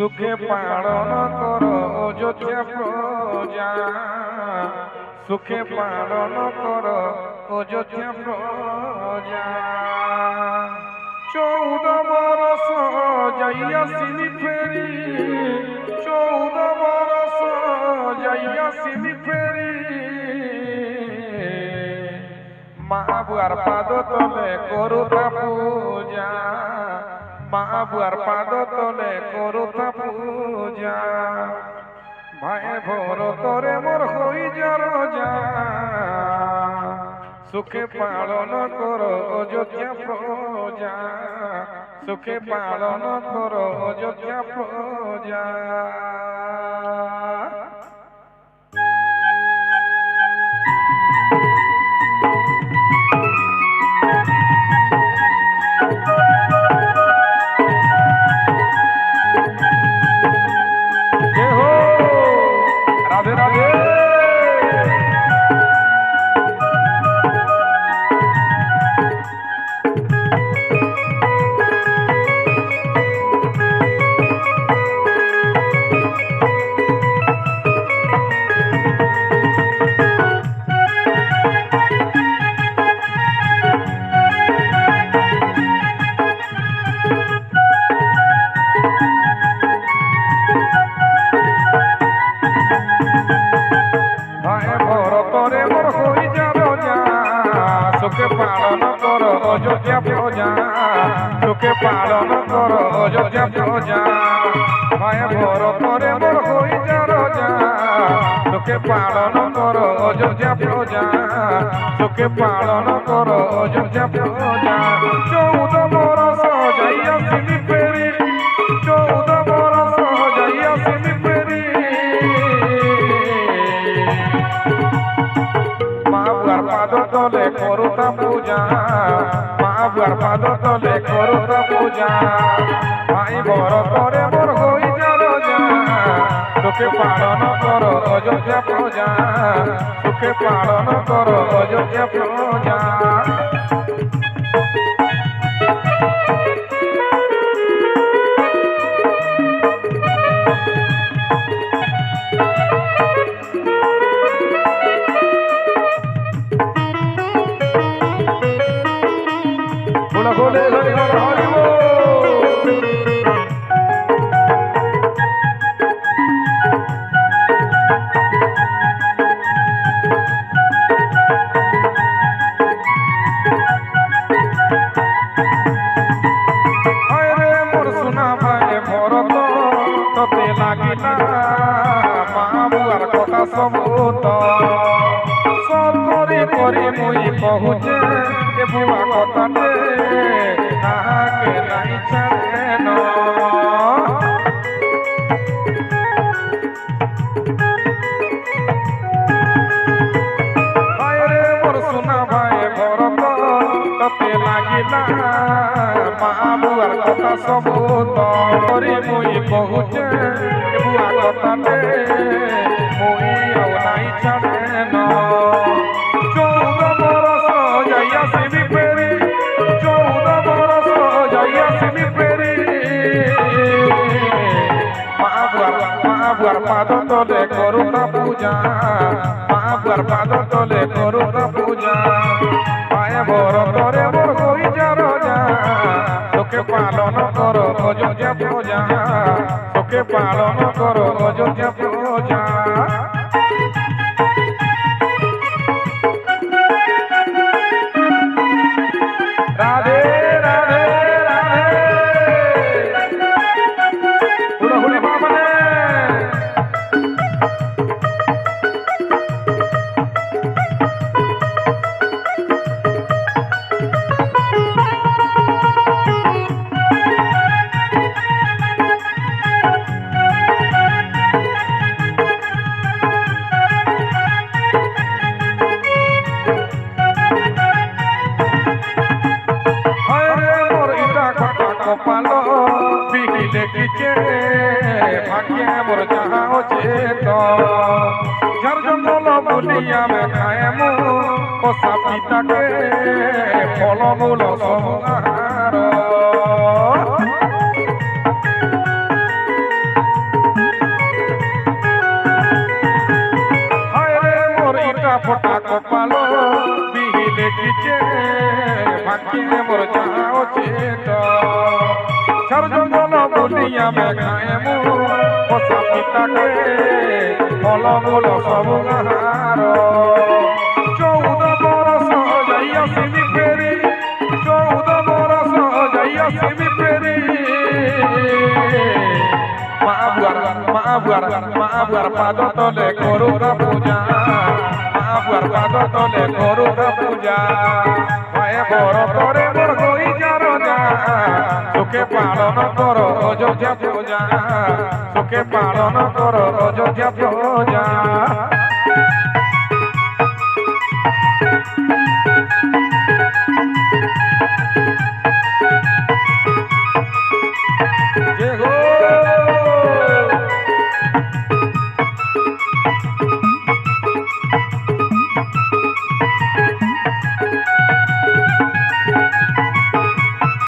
সুখে পালন কর অযোধ্যা প্রজা, সুখে পালন কর অযোধ্যা প্রজা। 14 বরষ যাইয়াছিলি ফেরি, 14 বরষ যাইয়াছিলি ফেরি, মা বুয়ার পাদ তলে করুতা পূজা, মা বুয়ার পাদ তলে করুতা পূজা। ভাই ভরতরে মোর হই যা রোজা, সুখে পালন কর অযোধ্যা প্রজা, সুখে পালন কর অযোধ্যা প্রজা। রাধে রাধে। সুখে পালন কর অযোধ্যা প্রজা, সুখে পালন কর অযোধ্যা প্রজা। ভাই ভরতরে মোর হই যা রোজা, সুখে পালন কর অযোধ্যা প্রজা, সুখে পালন কর অযোধ্যা প্রজা। 14 বরষ যাইয়াছিলি ফেরি, 14 বরষ যাইয়াছিলি ফেরি, মা বুয়ার পাদ তলে করুতা পূজা, মা বুয়ার পাদ তলে করুতা পূজা। ভাই ভরতরে মোর হই যা রোজা, সুখে পালন কর অযোধ্যা প্রজা, সুখে পালন কর অযোধ্যা প্রজা। ভোলে হরি হর হরি বল। মোর সোনা ভাই ভরত তোতে লাগিলা, মা বুয়ার কথা সবুত সব করে করে মুই পহুঁচে এ বুয়া কথাতে তাহাকে নাই ছাড়ে ন। মোর সোনা ভাই ভরত তোতে লাগিলা, মা বুয়ার কথা সবুত করে মুই পহুঁচে এ বুয়া কথাতে মুই আও নাই ছাড়ে ন। 14 বরষ যাইয়াছিলি ফেরি, 14 বরষ যাইয়াছিলি ফেরি, মা বুয়ার পাদ তলে করুতা পূজা, মা বুয়ার পাদ তলে করুতা পূজা। ভাই ভরতরে মোর হই যা রোজা, সুখে পালন কর অযোধ্যা প্রজা, সুখে পালন কর অযোধ্যা প্রজা। রাধে রাধে রাধে। হুড়হুড়ি বাবানে। কপাল বিহিলে কিছে ভাগ্যে মোর যাহা আছে তো, যার জঙ্গল বলিয়া মে খায় মু কষা পিতাকে ফলমূল সব আহার। ফাঁকিয়ে মোর যাও চেত ঝড় জঙ্গল বুলি আমি খায়ে মু পোষা পিতাকে ফল মূল সবু গাহার 14 বরষ যাই আসিবি ফেরি 14 বরষ যাই আসিবি ফেরি মা বুয়ার পাদ তলে করুণা পূজা মা বুয়ার পাদ তলে করুণা পূজা পায়ে বড় করে মোর হই যার যা সুখে পালন কর অযোধ্যা পূজা সুখে পালন কর অযোধ্যা পূজা যে গো